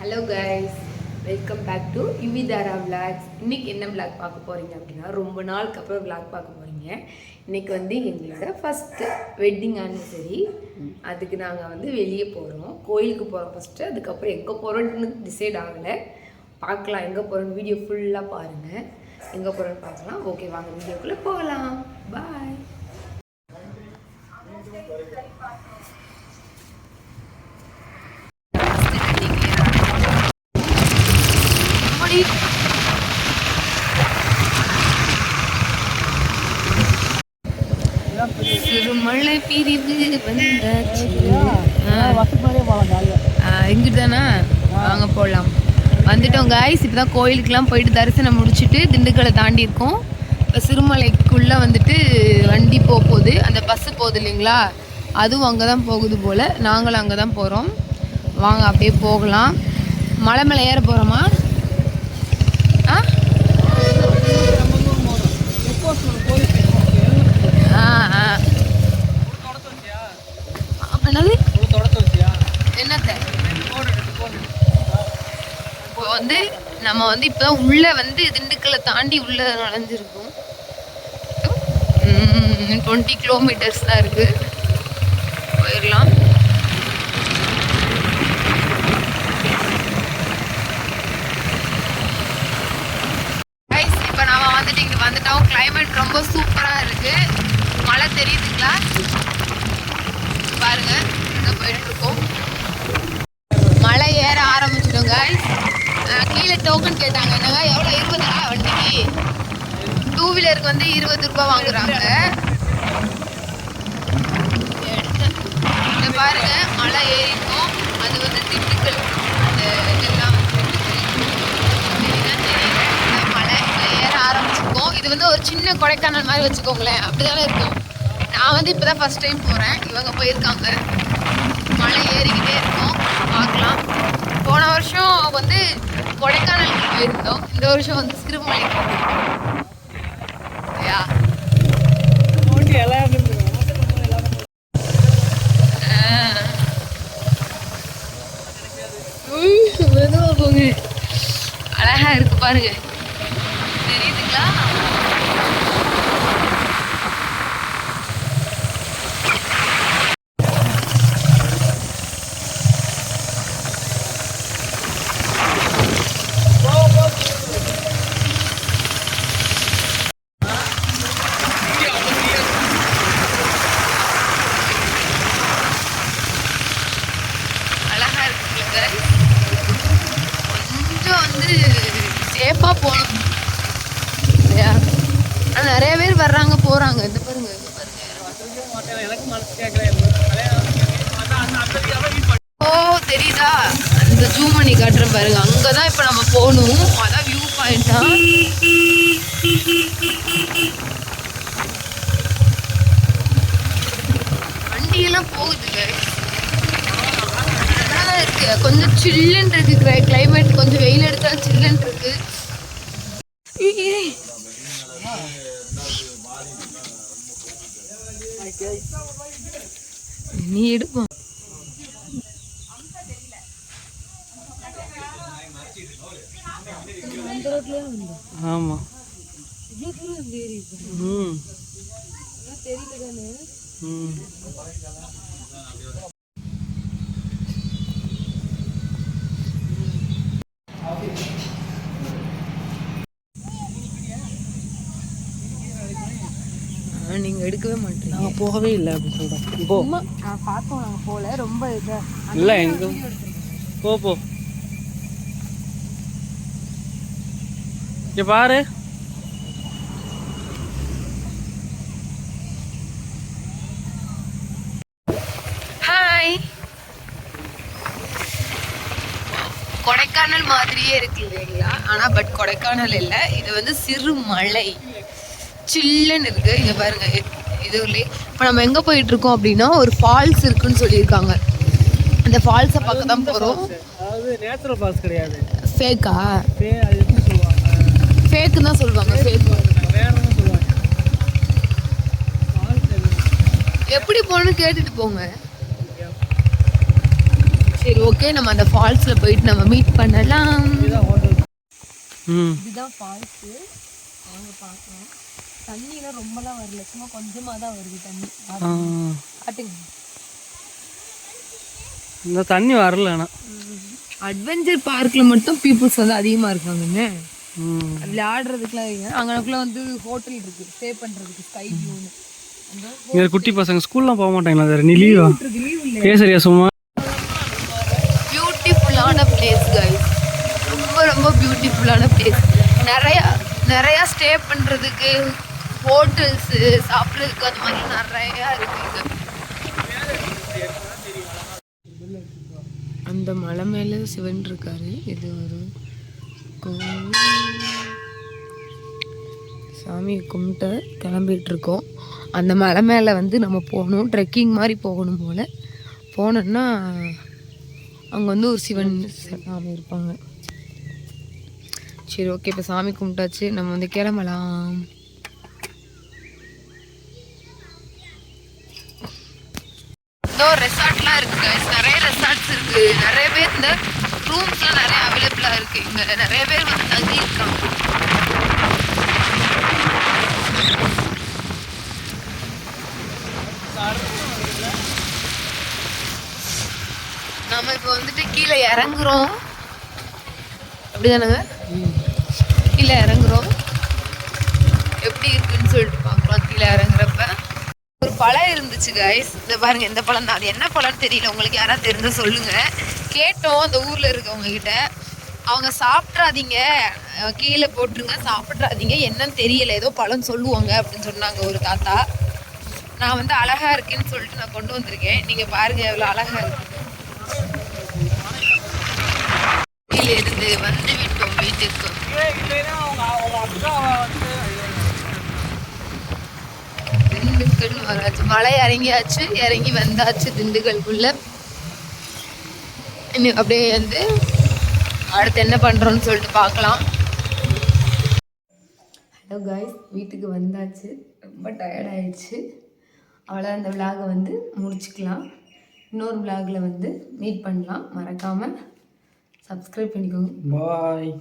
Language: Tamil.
Hello guys, welcome back to Yuvithara vlogs. இன்றைக்கி என்ன விளாக் பார்க்க போகிறீங்க அப்படின்னா, ரொம்ப நாளுக்கு அப்புறம் விளாக் பார்க்க போகிறீங்க. இன்றைக்கி வந்து எங்களோட ஃபஸ்ட்டு வெட்டிங் ஆனிவர்சரி. அதுக்கு நாங்கள் வந்து வெளியே போகிறோம், கோயிலுக்கு போகிறோம் ஃபஸ்ட்டு. அதுக்கப்புறம் எங்கே போகிறோன்னு டிசைட் ஆகலை, பார்க்கலாம். எங்கே போகிறோன்னு வீடியோ ஃபுல்லாக பாருங்கள், எங்கே போகிறோன்னு பார்க்கலாம். ஓகே, வாங்க வீடியோக்குள்ளே போகலாம். பாய். சிறுமலை பிரிவு வந்தாச்சு. இங்கிட்டு தானே, வாங்க போகலாம். வந்துட்டோம் காய்ஸ். இப்போ தான் கோயிலுக்கெலாம் போயிட்டு தரிசனம் முடிச்சுட்டு திண்டுக்கலை தாண்டி இருக்கோம். இப்போ சிறுமலைக்குள்ளே வந்துட்டு வண்டி போகுது, அந்த பஸ்ஸு போகுது இல்லைங்களா, அதுவும் அங்கே தான் போகுது போல். நாங்களும் அங்கே தான் போகிறோம். வாங்க அப்படியே போகலாம். மலை மேலே ஏற போகிறோமா? என்னத்தை இப்போ வந்து நம்ம வந்து இப்போதான் உள்ள வந்து திண்டுக்கலை தாண்டி உள்ள நுழைஞ்சிருக்கோம். 20 கிலோமீட்டர்ஸ் தான் இருக்கு, போயிடலாம். இப்போ நாம வந்துட்டு இங்கே வந்துட்டோம். கிளைமேட் ரொம்ப சூப்பராக இருக்கு. மழை தெரியுதுங்களா பாருங்க, இங்கே போயிட்டு இருக்கோம். மழை ஏற ஆரம்பிச்சிடும் காய்ஸ். கீழே டோக்கன் கேட்டாங்க. என்னங்க எவ்வளோ? 20 ரூபா வண்டிக்கு. 2 வீலருக்கு வந்து 20 ரூபா வாங்குறாங்க. இதை பாருங்க, மழை ஏறிக்கும். அது வந்து திண்டுக்கல், அந்த இதெல்லாம் மழை ஏற ஆரம்பிச்சிருக்கோம். இது வந்து ஒரு சின்ன கொடைக்கானல் மாதிரி வச்சுக்கோங்களேன், அப்படிதானே இருக்கும். நான் வந்து இப்போதான் ஃபர்ஸ்ட் டைம் போகிறேன், இவங்க போயிருக்காங்க. மழை ஏறிக்கிட்டே இருக்கும், பார்க்கலாம். போன வருஷம் வந்து கொடைக்கானலுக்கு போயிருந்தோம், இந்த வருஷம் வந்து சிறுமலைக்கு மெதுவா போங்க. அழகா இருக்கு பாருங்க, தெரியுதுங்களா? கொஞ்சம் வந்து சேஃபா போகணும் இல்லையா? நிறைய பேர் வர்றாங்க போறாங்க. இந்த பாருங்க, ஓ தெரியுதா? அந்த ஜூம் பண்ணி காட்டுறேன் பாருங்க, அங்கதான் இப்ப நம்ம போகணும். அதான் வியூ பாயிண்டா. வண்டியெல்லாம் போகுதுங்க, இருக்கு. கொஞ்சம் சில்லுன்னு இருக்கு கிளைமேட். கொஞ்சம் வெயில் எடுத்தா சில்லுன்னு இருக்கு. நீ எடுப்போம். ஆமா தெரியல தானே. நீங்க எடுக்கவே மாட்டீங்க. நாங்க போகவே இல்லை அப்படி சொல்றோம். போ, நான் பார்த்தோம், நாங்க போல. ரொம்ப இதா இல்ல, எங்க போ போ. இங்க பாரு, ஹாய். கொடைக்கானல் மாதிரியே இருக்கு இல்லைங்களா? ஆனா பட் கொடைக்கானல் இல்லை, இது வந்து சிறுமலை. சில்லுன்னு இருக்கு. இங்க பாருங்க, இதுலயே இப்போ நம்ம எங்க போயிட்டு இருக்கோம் அப்படின்னா, ஒரு ஃபால்ஸ் இருக்குன்னு சொல்லியிருக்காங்க. அந்த ஃபால்ஸை பார்க்க தான் போறோம். அது நேச்சுரல் ஃபால்ஸ் கிடையாது, ஃபேக்கா? ஃபேக்குன்னு தான் சொல்லுவாங்க. ஃபேக் எப்படி போகணும்னு கேட்டுட்டு போங்க. சரி ஓகே, நம்ம அந்த ஃபால்ஸில் போயிட்டு நம்ம மீட் பண்ணலாம். இதுதான் ஃபால்ஸு, வாங்க பார்க்கலாம். தண்ணியெலாம் ரொம்பலாம் வரல, சும்மா கொஞ்சமாக தான் வருது தண்ணி. காட்டுங்க. இந்த தண்ணி வரல. ஆனால் அட்வென்ச்சர் பார்க்கில் மட்டும் பீப்புள்ஸ் வந்து அதிகமாக இருக்காங்கன்னு விளையாடுறதுக்குலாம். அங்கனக்குள்ள வந்து ஹோட்டல் இருக்குது ஸ்டே பண்ணுறதுக்கு, ஸ்கை வியூன்னு. இங்கே குட்டி பசங்க ஸ்கூல்லாம் போக மாட்டாங்களா? வேறு நீ லீவா பேசுறியா சும்மா? பியூட்டிஃபுல்லான பிளேஸ் கைஸ், ரொம்ப ரொம்ப பியூட்டிஃபுல்லான பிளேஸ். நிறையா ஸ்டே பண்ணுறதுக்கு, ஹோட்டல்ஸு, சாப்பிட்றதுக்கு அந்த மாதிரி நிறையா இருக்குங்க. அந்த மலை மேலே சிவன் இருக்காரு. இது ஒரு கோவில். சாமியை கும்பிட்டு கிளம்பிட்டு இருக்கோம். அந்த மலை மேலே வந்து நம்ம போகணும், ட்ரெக்கிங் மாதிரி போகணும் போல். போனோன்னா அங்கே வந்து ஒரு சிவன் சாமி இருப்பாங்க. சரி ஓகே, இப்போ சாமி கும்பிட்டாச்சு, நம்ம வந்து கிளம்பலாம். ரெசார்ட்லாம் இருக்கு, நிறைய ரெசார்ட்ஸ் இருக்கு. நிறைய பேர் இந்த ரூம்ஸ்லாம் நிறைய அவைலபிளா இருக்கு. இங்க நிறைய பேர் வந்து தங்கி இருக்காங்க. நம்ம இப்போ வந்துட்டு கீழே இறங்குறோம், அப்படிதானங்க? கீழே இறங்குறோம், எப்படி இருக்குன்னு சொல்லிட்டு பார்க்கலாம். கீழே இறங்குறப்ப ஒரு பழம் இருந்துச்சு கைஸ், இந்த பாருங்க, இந்த பழம் தான். அது என்ன பழம்னு தெரியல, உங்களுக்கு யாராவது தெரிஞ்சா சொல்லுங்க. கேட்டோம் அந்த ஊர்ல இருக்கவங்க கிட்ட, அவங்க சாப்பிட்றாதீங்க, கீழே போட்டுருங்க, சாப்பிட்றாதீங்க, என்னன்னு தெரியல, ஏதோ பழம் சொல்லுவாங்க அப்படின்னு சொன்னாங்க ஒரு தாத்தா. நான் வந்து அழகா இருக்குன்னு சொல்லிட்டு நான் கொண்டு வந்திருக்கேன். நீங்க பாருங்க எவ்வளவு அழகா இருக்கு. இருந்து வந்து விட்டோம் வீட்டுக்கு. திண்டுக்கல் வராச்சு, மலை இறங்கியாச்சு, இறங்கி வந்தாச்சு திண்டுக்கல்குள்ள. இன்னும் அப்படியே வந்து அடுத்து என்ன பண்ணுறோன்னு சொல்லிட்டு பார்க்கலாம். ஹலோ காய்ஸ், வீட்டுக்கு வந்தாச்சு, ரொம்ப டயர்ட் ஆயிடுச்சு. அவ்வளோ அந்த விலாகை வந்து முடிச்சுக்கலாம். இன்னொரு விலாகில் வந்து மீட் பண்ணலாம். மறக்காமல் சப்ஸ்கிரைப் பண்ணிக்கோங்க. பாய்.